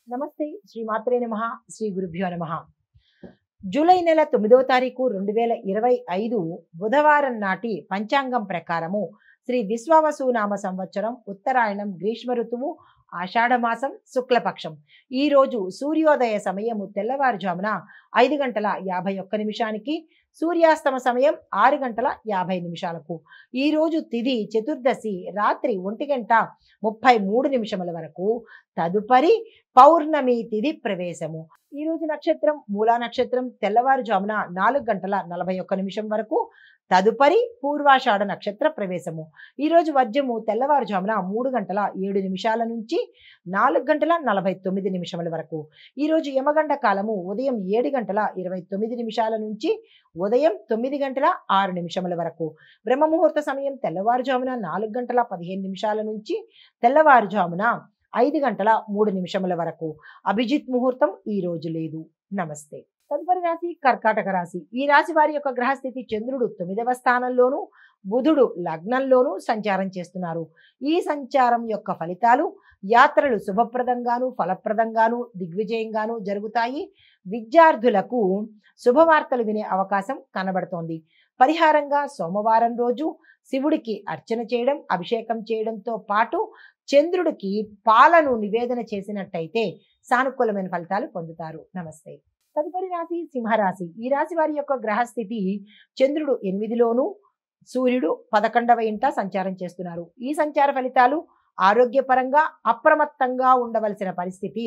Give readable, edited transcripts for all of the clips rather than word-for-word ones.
నమస్తే శ్రీ మాత్రే నమః శ్రీ గురుభ్యో నమః. జూలై నెల 9వ తారీఖు 2025 బుధవారం నాటి పంచాంగం ప్రకారము శ్రీ విశ్వావసునామ సంవత్సరం ఉత్తరాయణం గ్రీష్మ ఋతువు ఆషాఢమాసం శుక్లపక్షం. ఈ రోజు సూర్యోదయ సమయము తెల్లవారుజామున 5:51 సూర్యాస్తమ సమయం 6:50 ఈ రోజు తిథి చతుర్దశి రాత్రి 1:33 వరకు. తదుపరి పౌర్ణమి తిథి ప్రవేశము. ఈ రోజు నక్షత్రం మూలా నక్షత్రం తెల్లవారుజామున 4:41 వరకు. తదుపరి పూర్వాషాఢ నక్షత్ర ప్రవేశము. ఈ రోజు వర్జము తెల్లవారుజామున 3:07 నుంచి 4:49 వరకు. ఈ రోజు యమగండ కాలము ఉదయం 7:29 నుంచి ఉదయం 9:06 వరకు. బ్రహ్మముహూర్త సమయం తెల్లవారుజామున 4:15 నుంచి తెల్లవారుజామున 5:03 వరకు. అభిజిత్ ముహూర్తం ఈ రోజు లేదు. నమస్తే. తదుపరి రాశి కర్కాటక రాశి. ఈ రాశి వారి యొక్క గ్రహస్థితి చంద్రుడు 9వ స్థానంలోను బుధుడు లగ్నంలోను సంచారం చేస్తున్నారు. ఈ సంచారం యొక్క ఫలితాలు యాత్రలు శుభప్రదంగాను ఫలప్రదంగాను దిగ్విజయంగాను జరుగుతాయి. విద్యార్థులకు శుభవార్తలు వినే అవకాశం కనబడుతోంది. పరిహారంగా సోమవారం రోజు శివుడికి అర్చన చేయడం అభిషేకం చేయడంతో పాటు చంద్రుడికి పాలను నివేదన చేసినట్టయితే సానుకూలమైన ఫలితాలు పొందుతారు. నమస్తే. తదుపరి రాశి సింహరాశి. ఈ రాశి వారి యొక్క గ్రహస్థితి చంద్రుడు 8లోను సూర్యుడు 11వ ఇంట సంచారం చేస్తున్నారు. ఈ సంచార ఫలితాలు ఆరోగ్యపరంగా అప్రమత్తంగా ఉండవలసిన పరిస్థితి.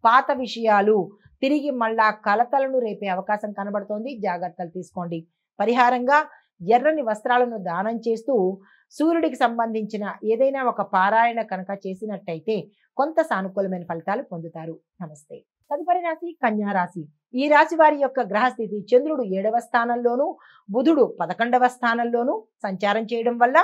పాత విషయాలు తిరిగి మళ్ళా కలతలను రేపే అవకాశం కనబడుతోంది. జాగ్రత్తలు తీసుకోండి. పరిహారంగా ఎర్రని వస్త్రాలను దానం చేస్తూ సూర్యుడికి సంబంధించిన ఏదైనా ఒక పారాయణ కనుక చేసినట్టయితే కొంత సానుకూలమైన ఫలితాలు పొందుతారు. నమస్తే. తదుపరి రాశి కన్యా రాశి. ఈ రాశి వారి యొక్క గ్రహస్థితి చంద్రుడు 7వ స్థానంలోను బుధుడు 11వ స్థానంలోను సంచారం చేయడం వల్ల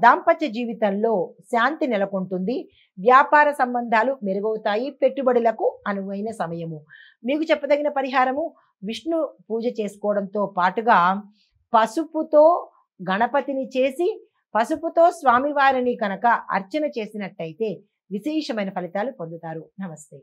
దాంపత్య జీవితంలో శాంతి నెలకొంటుంది. వ్యాపార సంబంధాలు మెరుగవుతాయి. పెట్టుబడులకు అనువైన సమయము. మీకు చెప్పదగిన పరిహారము విష్ణు పూజ చేసుకోవడంతో పాటుగా పసుపుతో గణపతిని చేసి పసుపుతో స్వామివారిని కనుక అర్చన చేసినట్టయితే విశేషమైన ఫలితాలు పొందుతారు. నమస్తే.